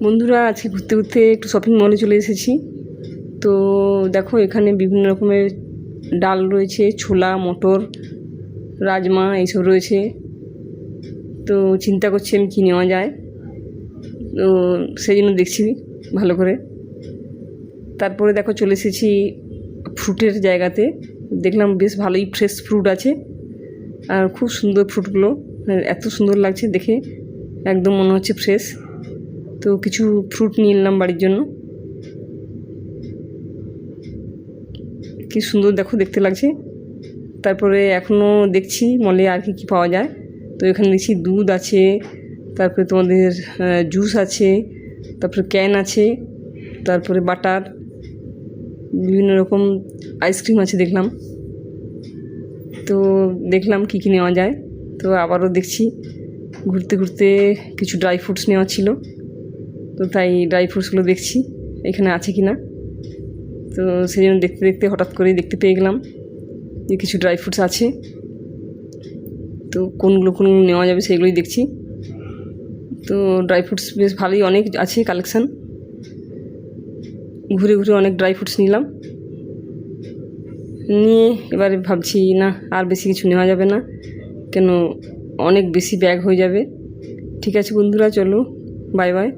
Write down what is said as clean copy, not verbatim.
বন্ধুরা, আজকে ঘুরতে ঘুরতে একটু শপিং মলে চলে এসেছি। তো দেখো, এখানে বিভিন্ন রকমের ডাল রয়েছে, ছোলা, মটর, রাজমা এইসব রয়েছে। তো চিন্তা করছি আমি কী নেওয়া যায়, তো সেই জন্য দেখছি ভালো করে। তারপরে দেখো, চলে এসেছি ফ্রুটের জায়গাতে। দেখলাম বেশ ভালোই ফ্রেশ ফ্রুট আছে, আর খুব সুন্দর ফ্রুটগুলো, এত সুন্দর লাগছে দেখে, একদম মনে হচ্ছে ফ্রেশ। তো কিছু ফ্রুট নিয়ে নিলাম বাড়ির জন্য। কি সুন্দর দেখো, দেখতে লাগছে। তারপরে এখনও দেখছি মলে আর কি পাওয়া যায়। তো এখানে দেখছি দুধ আছে, তারপরে তোমাদের জুস আছে, তারপরে ক্যান আছে, তারপরে বাটার, বিভিন্ন রকম আইসক্রিম আছে দেখলাম। তো দেখলাম কী কী নেওয়া যায়। তো আবারও দেখছি, ঘুরতে ঘুরতে কিছু ড্রাই ফ্রুটস নেওয়া ছিল, তো তাই ড্রাই ফ্রুটসগুলো দেখছি এখানে আছে কি না। তো সেই জন্য দেখতে দেখতে হঠাৎ করেই দেখতে পেয়ে গেলাম যে কিছু ড্রাই ফ্রুটস আছে। তো কোনগুলো নেওয়া যাবে সেগুলোই দেখছি। তো ড্রাই ফ্রুটস বেশ ভালোই অনেক আছে কালেকশান। ঘুরে ঘুরে অনেক ড্রাই ফ্রুটস নিলাম, নিয়ে এবারে ভাবছি না আর বেশি কিছু নেওয়া যাবে না, কেন অনেক বেশি ব্যাগ হয়ে যাবে। ঠিক আছে বন্ধুরা, চলো, বাই বাই।